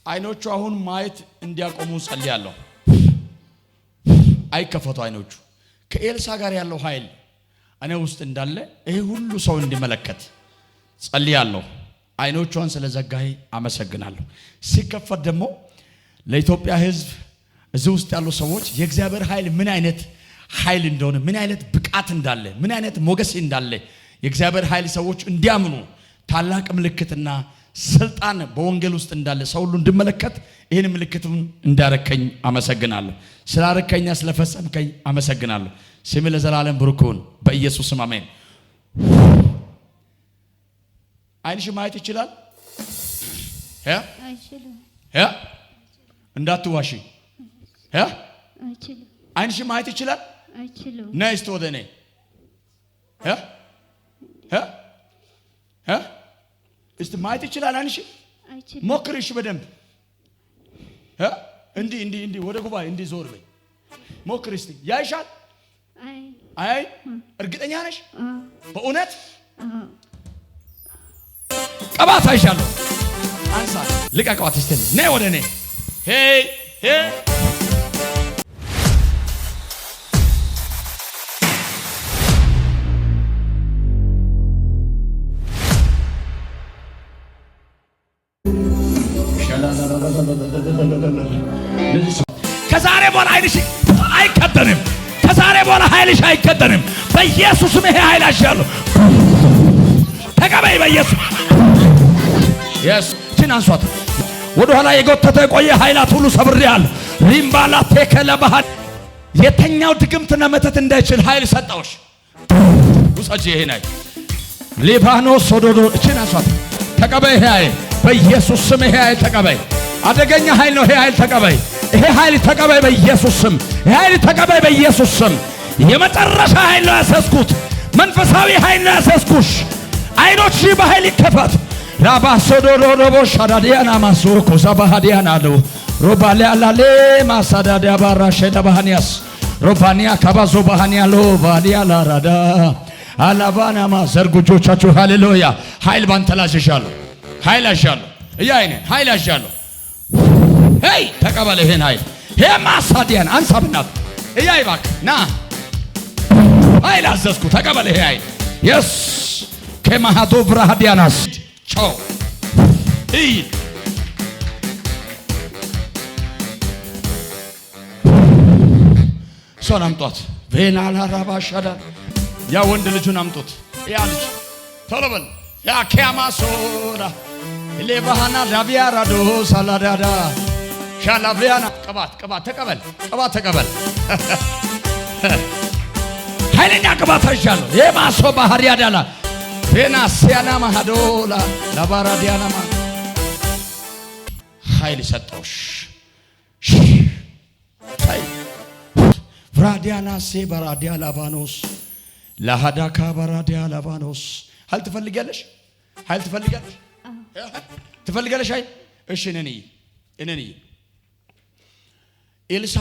አይኖቹ አሁን ማየት እንዲያቆሙ ጸልያለሁ። አይከፈቱ አይኖቹ። ከኤልሳ ጋር ያለው ኃይል እኔ ውስጥ እንዳለ ይሄ ሁሉ ሰው እንዲመለከት ጸልያለሁ። አይኖቿን ስለዘጋይ አመሰግናለሁ። ሲከፈት ደግሞ ለኢትዮጵያ ሕዝብ እዚህ ውስጥ ያሉ ሰዎች የእግዚአብሔር ኃይል ምን አይነት ኃይል እንደሆነ ምን አይነት ብቃት እንዳለ ምን አይነት ሞገስ እንዳለ የእግዚአብሔር ኃይል ሰዎች እንዲያምኑ ታላቅ ምልክትና ስልጣን በወንጌል ውስጥ እንዳለ ሰው ሁሉ እንዲመለከት ይሄን ምልክቱን እንዳረከኝ አመሰግናለሁ። ስላረከኛ ስለፈጸምከኝ አመሰግናለሁ። ስም ለዘላለም ብሩክ ይሁን በኢየሱስ ስም አሜን። አይንሽ ማየት ይችላል? አይችልም። እንዳትዋሺ። አይችልም። አይንሽ ማየት ይችላል? አይችልም። ነይስ ወደኔ እስቲ ማየት ይችላል አይንሽ? አይችልም። ሞክሪሽ በደንብ እንዲ ወደ ጉባኤ እንዲ ዞር በይ። ሞክሪ እስቲ። ያይሻል? አይ እርግጠኛ ነሽ? በእውነት ቀባት አይሻለሁ። አንሳ ልቀቀዋት እስቲ። ነይ ወደ እኔ። ሄይ ከዛሬ በኋላ አይንሽ አይከደንም። ከዛሬ በኋላ ኃይልሽ አይከደንም። በኢየሱስም ይሄ ኃይል አሻለሁ። ተቀበይ በኢየሱስ ችን አንሷት። ወደ ኋላ የጎተተ የቆየ ኃይላት ሁሉ ሰብሬአለሁ። ሪምባላ ተከለ ባህል የተኛው ድግምትና መተት እንዳይችል ኃይል ሰጣውሽ። ውሰጂ ይሄን ኃይል ሊባኖስ ሶዶዶ ችን አንሷት። ተቀበይ ይሄ ኃይል በኢየሱስ ስም ይሄ ኃይል ተቀበይ። አደገኛ ኃይል ነው ይሄ ኃይል ተቀበይ። ይሄ ኃይል ተቀበይ በኢየሱስ ስም። ይሄ ኃይል ተቀበይ በኢየሱስ ስም። የመጨረሻ ኃይል ነው ያሰስኩት። መንፈሳዊ ኃይል ነው ያሰስኩሽ። አይኖች በኃይል ይከፈት። ራባሶዶሮቦ ሻዳዲያና ማሶኮ ዛባሃዲያና ዶ ሮባሊያ ላሌ ማሳዳዲያ ባራሸዳ ባህኒያስ ሮባኒያ ካባዞ ባህኒያ ሎ ባዲያ ላራዳ አላባና ማዘርጉጆቻችሁ ሃሌሉያ። ኃይል ባንተላሽሻለሁ። ኃይል አሻለሁ። እያይኔ ኃይል አሻለሁ። ሄይ ተቀበለ ይሄን ኃይል። ማሳዲያን አንሳብናት እያይ ባክ ና ኃይል አዘዝኩ። ተቀበለ ይሄ ኃይል የስ ከማሃዶ ብራሃዲያናስ ቻው እይ ሶን አምጧት። ቬናላ ራባሻዳ ያ ወንድ ልጁን አምጡት። ያ ልጅ ቶሎ በል ያ ከማሶራ ለባሃና ዳቢያ ራዶ ሳላዳዳ ሻላብሪያና ቅባት ተቀበል። ቅባት ተቀበል። ኃይለኛ ቅባት አሻለሁ። የማሶ ባህሪያ ዳላ ቬናሲያና ማሃዶላ ላባራዲያና ማ ኃይል ሰጠውሽ። ራዲያና ሴባራዲያ ላባኖስ ለሃዳካ ባራዲያ ላባኖስ ኃይል ትፈልጊያለሽ? ኃይል ትፈልጊያለሽ? ትፈልጊያለሽ ኃይል? እሺ እነኒ ኤልሳ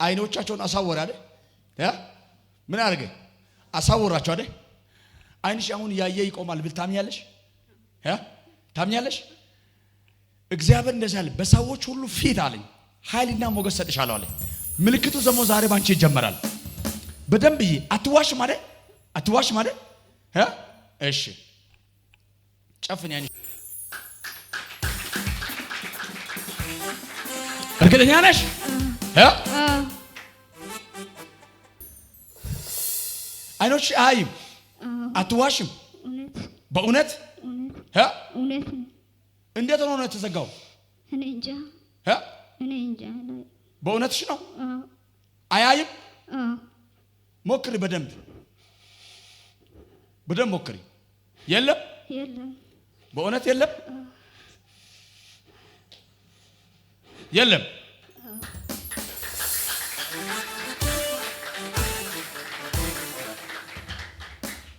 አይኖቻቸውን አሳወረ አይደል? ምን አደረገ? አሳወራቸው አይደል? አይንሽ አሁን ያየ ይቆማል ብል ታምኛለሽ? ታምኛለሽ? እግዚአብሔር እንደዚህ አለ፣ በሰዎች ሁሉ ፊት አለኝ ኃይልና ሞገስ ሰጥሻለሁ አለኝ። ምልክቱ ደግሞ ዛሬ ባንቺ ይጀመራል። በደንብ አትዋሽ ማለት አትዋሽ ማለት እሺ ጨፍን ያንቺ እርግጠኛ ነሽ? አይኖች አይም አትዋሽም። በእውነት እንዴት ነው የተዘጋው? እኔ እንጃ በእውነትሽ ነው? አያይም? ሞክሪ፣ በደንብ ሞክሪ። የለም በእውነት የለም።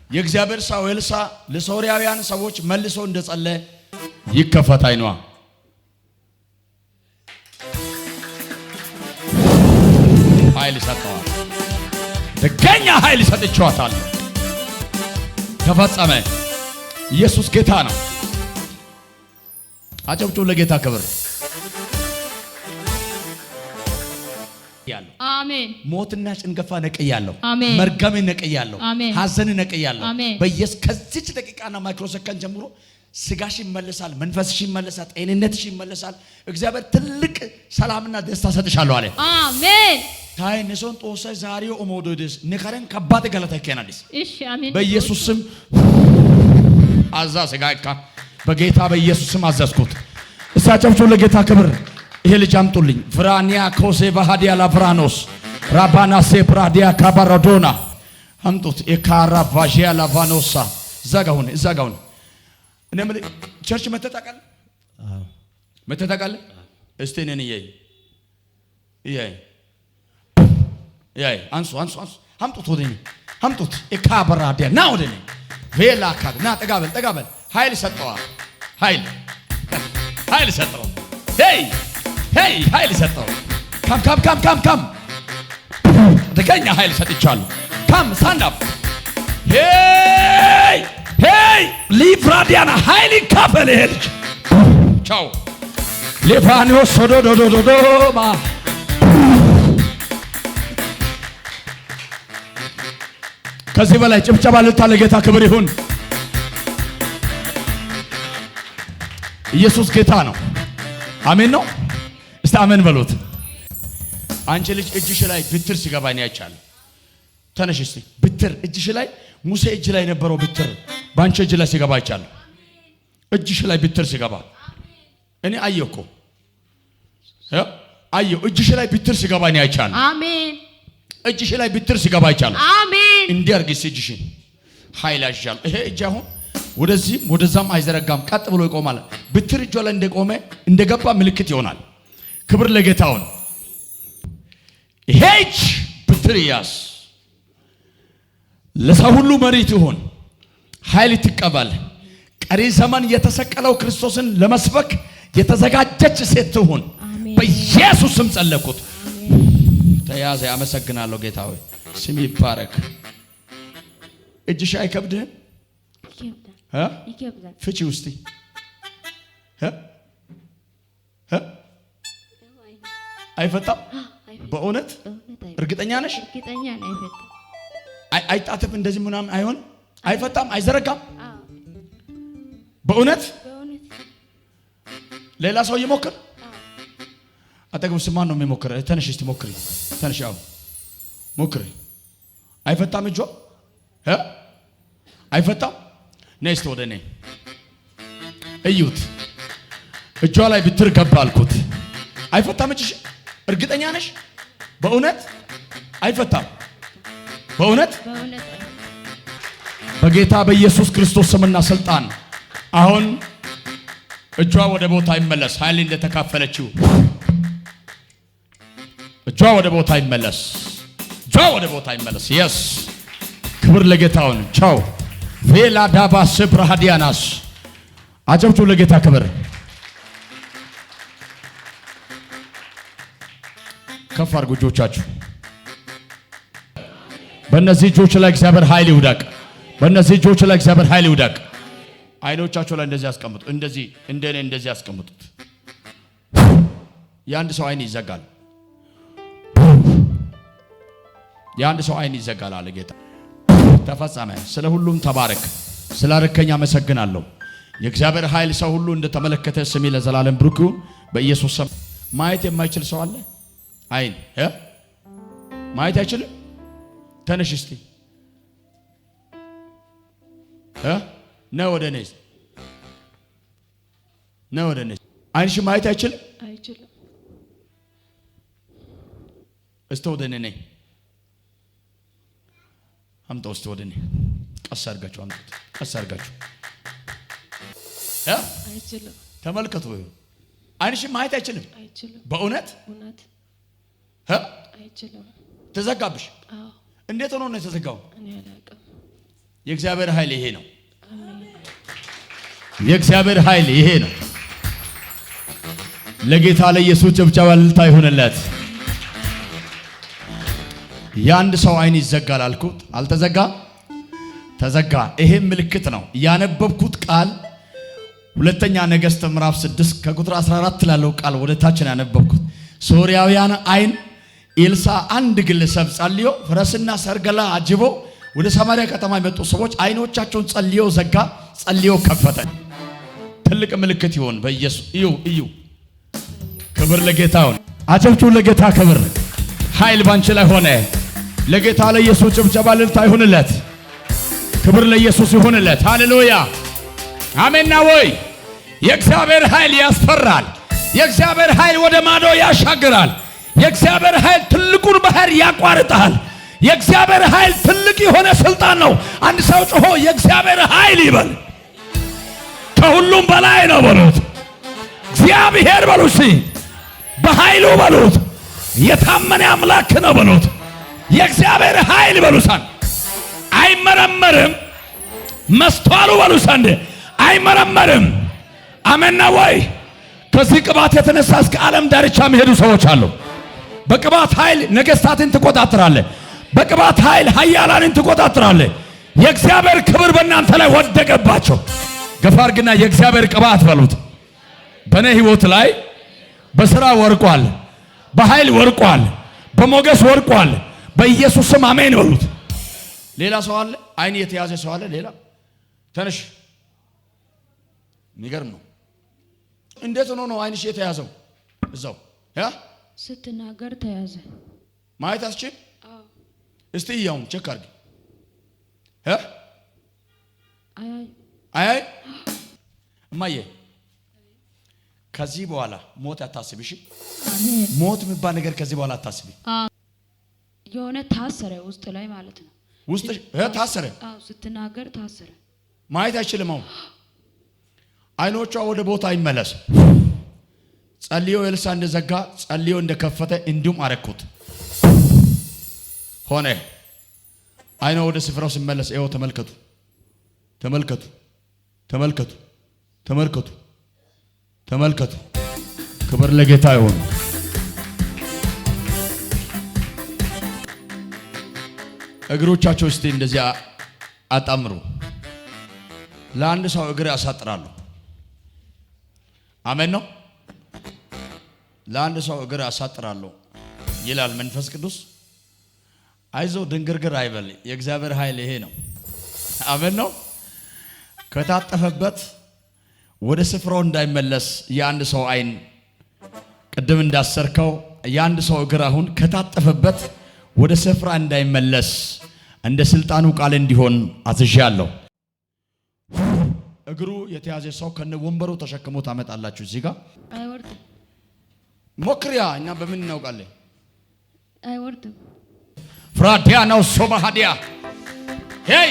የእግዚአብሔር ሰው ኤልሳ ለሶርያውያን ሰዎች መልሶ እንደጸለየ ይከፈት አይኗ። ኃይል ሰጠዋል። ደገኛ ኃይል ሰጥቻታል። ተፈጸመ። ኢየሱስ ጌታ ነው። አጨብጭቡ ለጌታ ክብር። አሜን። ሞትና ጭንገፋ ነቅያለሁ። አሜን። መርገም ነቅያለሁ። አሜን። ሐዘን ነቅያለሁ። አሜን። ከዚች ደቂቃና ማይክሮ ሰከንድ ጀምሮ ስጋሽ ይመለሳል፣ መንፈስሽ ይመለሳል፣ ጤንነትሽ ይመለሳል። እግዚአብሔር ትልቅ ሰላምና ደስታ ሰጥሻለሁ አለ። አሜን። ታይ ነሶን ጦሰ ዛሬው ኦሞዶድስ ንከረን ከባድ ገለታ ይከናልስ። እሺ አሜን። በኢየሱስ ስም አዛ ስጋይካ በጌታ በኢየሱስ ስም አዘዝኩት። እሳቸውቹ ለጌታ ክብር ይሄ ልጅ አምጡልኝ። ፍራኒያ ኮሴ ባሃዲያ ላፍራኖስ ራባና ሴፕራዲያ ካባራዶና አምጡት። የካራ ቫጂያ ላቫኖሳ ዘጋውን እኔ ምን ቸርች መተጣቀል እስቲ ነን አንሱ አምጡት ወደኔ አምጡት። የካባራዲያ ና ወደኔ ቬላ ካድ ና ጠጋበል ኃይል ሰጠዋ ኃይል ሰጠው ኃይል ሰጠው። ካም ደገኛ ኃይል ሰጥቻለሁ። ካም ሳንዳፕ ሊፍራዲያና ኃይል ይካፈል። ይሄ ልጅ ቻው ሊፋኒዮስ ሶዶዶዶዶማ ከዚህ በላይ ጭብጨባ ልታ ለጌታ ክብር ይሁን። ኢየሱስ ጌታ ነው። አሜን ነው። እስቲ አሜን በሉት። አንቺ ልጅ እጅሽ ላይ ብትር ሲገባ ነው ያቻለ። ተነሽ እስቲ ብትር እጅሽ ላይ ሙሴ እጅ ላይ ነበረው ብትር ባንቺ እጅ ላይ ሲገባ ይቻለ። እጅሽ ላይ ብትር ሲገባ እኔ አየሁ እጅሽ ላይ ብትር ሲገባ ነው ያቻለ። አሜን። እጅሽ ላይ ብትር ሲገባ ይቻለ። አሜን። እንዲያርግስ እጅሽን ኃይል ያሻል። ይሄ እጅ አሁን ወደዚህም ወደዛም አይዘረጋም፣ ቀጥ ብሎ ይቆማል። ብትር እጇ ላይ እንደቆመ እንደገባ ምልክት ይሆናል። ክብር ለጌታውን። ይሄ እጅ ብትር ያስ ለሰው ሁሉ መሪት ይሁን፣ ኃይል ትቀበል። ቀሪ ዘመን የተሰቀለው ክርስቶስን ለመስበክ የተዘጋጀች ሴት ትሁን። በኢየሱስ ስም ጸለይኩት። ተያዘ። አመሰግናለሁ ጌታ ሆይ፣ ስም ይባረክ። እጅሽ አይከብድህም? ይከብዳል። ፍቺ ውስጥ አይፈታም። በእውነት እርግጠኛ ነሽ? እርግጠኛ ነኝ። አይፈታም። አይጣትም። እንደዚህ ምናምን አይሆን፣ አይፈታም፣ አይዘረጋም። በእውነት ሌላ ሰው ይሞክር። አጠገብ ስማን ነው የሚሞክር። ተነሽ እስቲ ሞክሪ። ተነሽ አው ሞክሪ። አይፈታም። እጇ አይፈታም። ነስቶ ወደ እኔ እዩት። እጇ ላይ ብትር ገባ አልኩት። አይፈታም። እጅሽ እርግጠኛ ነሽ? በእውነት አይፈታም። በእውነት በጌታ በኢየሱስ ክርስቶስ ስምና ስልጣን አሁን እጇ ወደ ቦታ ይመለስ። ኃይል እንደተካፈለችው እጇ ወደ ቦታ ይመለስ። እጇ ወደ ቦታ ይመለስ። የስ ክብር ለጌታውን። ቻው ቬላ ዳባ ስብራሃዲያናስ አጨብጩ ለጌታ ክብር። ከፍ አድርጉ እጆቻችሁ። በእነዚህ እጆች ላይ እግዚአብሔር ኃይል ይውደቅ። በእነዚህ እጆች ላይ እግዚአብሔር ኃይል ይውደቅ። አይኖቻቸው ላይ እንደዚህ ያስቀምጡ። እንደዚህ እንደኔ እንደዚህ ያስቀምጡት። የአንድ ሰው አይን ይዘጋል። የአንድ ሰው አይን ይዘጋል አለ ጌታ። ተፈጸመ። ስለ ሁሉም ተባረክ። ስላረከኝ አመሰግናለሁ። የእግዚአብሔር ኃይል ሰው ሁሉ እንደተመለከተ ስሜ ለዘላለም ብሩክ ይሁን በኢየሱስ ስም። ማየት የማይችል ሰው አለ? አይን ማየት አይችልም? ተነሽ እስቲ ነው ወደ ነስ ነው ወደ ነስ። አይንሽ ማየት አይችልም? አይችልም። እስቲ ወደ እኔ ነይ። አምጣው እስቲ ወደ እኔ። ቀስ አድርጋችሁ አምጡት። ቀስ አድርጋችሁ አይችልም። ተመልከቱ። አይንሽ ማየት አይችልም? አይችልም። በእውነት እውነት አይችልም። ተዘጋብሽ? አዎ። እንዴት ሆኖ ነው የተዘጋው? እኔ አላውቅም። የእግዚአብሔር ኃይል ይሄ ነው። አሜን። የእግዚአብሔር ኃይል ይሄ ነው። ለጌታ ለኢየሱስ ጭብጨባ እልልታ ይሁንለት። የአንድ ሰው አይን ይዘጋል አልኩት፣ አልተዘጋ? ተዘጋ። ይሄ ምልክት ነው። ያነበብኩት ቃል ሁለተኛ ነገሥት ምዕራፍ 6 ከቁጥር 14 ላለው ቃል ወደ ታች ነው ያነበብኩት። ሶርያውያን አይን ኤልሳ አንድ ግለሰብ ጸልዮ ፈረስና ሰርገላ አጅቦ ወደ ሰማርያ ከተማ የመጡ ሰዎች አይኖቻቸውን ጸልዮ ዘጋ፣ ጸልዮ ከፈተ። ትልቅ ምልክት ይሆን በኢየሱስ እዩ። ክብር ለጌታ ይሁን። አጨብጭቡ ለጌታ ክብር። ኃይል ባንቺ ላይ ሆነ። ለጌታ ለኢየሱስ ጭብጨባ ልልታ ይሁንለት። ክብር ለኢየሱስ ይሁንለት። ሃሌሉያ አሜን ነው ወይ? የእግዚአብሔር ኃይል ያስፈራል። የእግዚአብሔር ኃይል ወደ ማዶ ያሻግራል። የእግዚአብሔር ኃይል ትልቁን ባህር ያቋርጣል። የእግዚአብሔር ኃይል ትልቅ የሆነ ስልጣን ነው። አንድ ሰው ጮሆ የእግዚአብሔር ኃይል ይበል። ከሁሉም በላይ ነው በሉት። እግዚአብሔር በሉት። በኃይሉ በሉት። የታመነ አምላክ ነው በሉት። የእግዚአብሔር ኃይል በሉሳን አይመረመርም። መስተዋሉ በሉሳን አይመረመርም። አሜን ነው ወይ? ከዚህ ቅባት የተነሳ እስከ ዓለም ዳርቻ የሚሄዱ ሰዎች አሉ። በቅባት ኃይል ነገሥታትን ትቆጣጥራለህ። በቅባት ኃይል ኃያላንን ትቆጣጥራለህ። የእግዚአብሔር ክብር በእናንተ ላይ ወደቀባቸው። ገፋር ግና የእግዚአብሔር ቅባት በሉት። በእኔ ሕይወት ላይ በሥራ ወርቋል፣ በኃይል ወርቋል፣ በሞገስ ወርቋል። በኢየሱስ ስም አሜን በሉት። ሌላ ሰው አለ? አይን የተያዘ ሰው አለ? ሌላ ተነሽ። የሚገርም ነው። እንዴት ሆኖ ነው አይንሽ የተያዘው? እዛው ስትናገር ተያዘ። ማየት አስችል? እስቲ ያውን ቼክ አድርጊ። አይ እማዬ ከዚህ በኋላ ሞት አታስቢ። እሺ ሞት የሚባል ነገር ከዚህ በኋላ አታስቢ። የሆነ ታሰረ ውስጥ ላይ ማለት ነው። ውስጥ ታሰረ? ስትናገር ታሰረ። ማየት አይችልም። አሁን አይኖቿ ወደ ቦታ ይመለስ። ጸልዮ ኤልሳ እንደዘጋ ጸልዮ እንደከፈተ እንዲሁም አረኩት ሆነ። አይኗ ወደ ስፍራው ሲመለስ ይኸው ተመልከቱ፣ ተመልከቱ፣ ተመልከቱ፣ ተመልከቱ፣ ተመልከቱ። ክብር ለጌታ ይሁን። እግሮቻቸው እስቲ እንደዚህ አጣምሩ። ለአንድ ሰው እግር ያሳጥራሉ። አሜን ነው። ለአንድ ሰው እግር ያሳጥራሉ ይላል መንፈስ ቅዱስ። አይዞ ድንግርግር አይበል። የእግዚአብሔር ኃይል ይሄ ነው። አሜን ነው። ከታጠፈበት ወደ ስፍራው እንዳይመለስ የአንድ ሰው አይን ቅድም እንዳሰርከው የአንድ ሰው እግር አሁን ከታጠፈበት ወደ ስፍራ እንዳይመለስ እንደ ስልጣኑ ቃል እንዲሆን አዝዣለሁ። እግሩ የተያዘ ሰው ከነ ወንበሩ ተሸክሞ ታመጣላችሁ። እዚህ ጋር አይወርድም። ሞክሪያ እኛ በምን እናውቃለን? አይወርድም። ፍራዲያ ነው ሶባሃዲያ ሄይ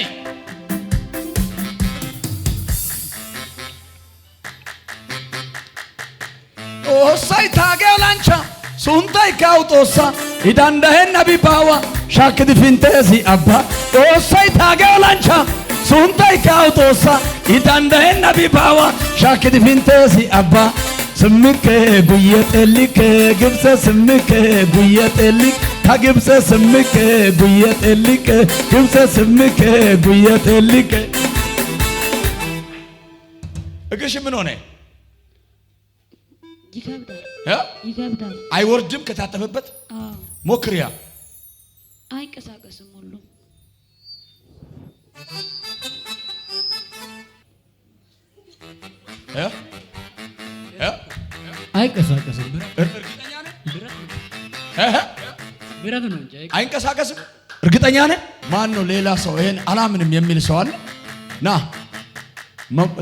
ኦሳይ ታገላንቻ ሱንታይ ካውጦሳ ኢዳንዳሄን ነቢባዋ ሻክድ ፊንቴሲ አባ ኦሳይ ታገላንቻ ሱንታይ ካውጦሳ ኢዳንዳሄን ነቢባዋ ሻክድ ፊንቴሲ አባ ስምከ ጉየ ጤሊከ ግብሰ ስምከ ጉየ ጤሊክ ታግብሰ ስምከ ጉየ ጤሊከ ግብሰ ስምከ ጉየ ጤሊከ እግርሽ ምን ሆነ? ይከብዳል። ይከብዳል። አይወርድም ከታጠፈበት። ሞክሪያ አይንቀሳቀስም። ሁሉ አይንቀሳቀስም። ብረት ነው እንጂ አይንቀሳቀስም። እርግጠኛ ነህ? ማን ነው ሌላ ሰው ይሄን አላምንም የሚል ሰው አለ? ና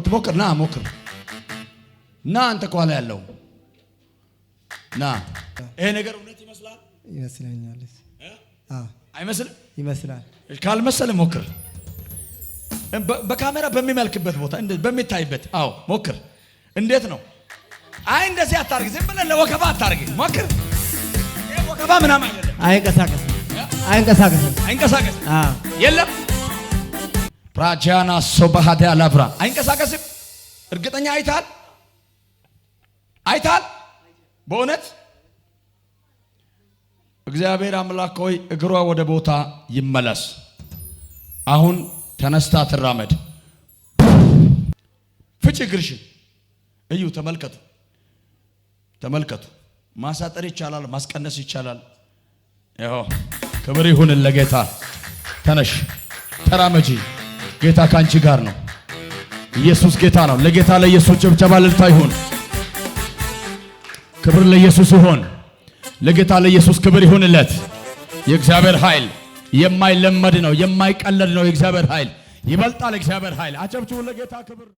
ትሞክር። ና ሞክር። ና አንተ ኋላ ያለው ና። ይሄ ነገር እውነት ይመስላል? ይመስለኛል። አይመስልም? ይመስላል። ካልመሰለ ሞክር። በካሜራ በሚመልክበት ቦታ በሚታይበት አዎ ሞክር። እንዴት ነው? አይ እንደዚህ አታርግ። ዝም ብለህ ለወከባ አታርግ። ሞክር። ይሄ ወከባ ምናምን አይደለም። አይንቀሳቀስም። አይንቀሳቀስም። አይንቀሳቀስም። የለም ፕራጃና ሶባሃዳ ላብራ አይንቀሳቀስም። እርግጠኛ አይታል? አይታል? በእውነት እግዚአብሔር አምላክ ሆይ እግሯ ወደ ቦታ ይመለስ። አሁን ተነስታ ትራመድ። ፍጭ እግርሽን እዩ ተመልከቱ ተመልከቱ ማሳጠር ይቻላል ማስቀነስ ይቻላል ያው ክብር ይሁን ለጌታ ተነሽ ተራመጂ ጌታ ካንቺ ጋር ነው ኢየሱስ ጌታ ነው ለጌታ ለኢየሱስ ጭብጨባ እልልታ ይሁን ክብር ለኢየሱስ ይሁን ለጌታ ለኢየሱስ ክብር ይሁንለት የእግዚአብሔር ኃይል የማይለመድ ነው የማይቀለድ ነው የእግዚአብሔር ኃይል ይበልጣል እግዚአብሔር ኃይል አጨብጭቡ ለጌታ ክብር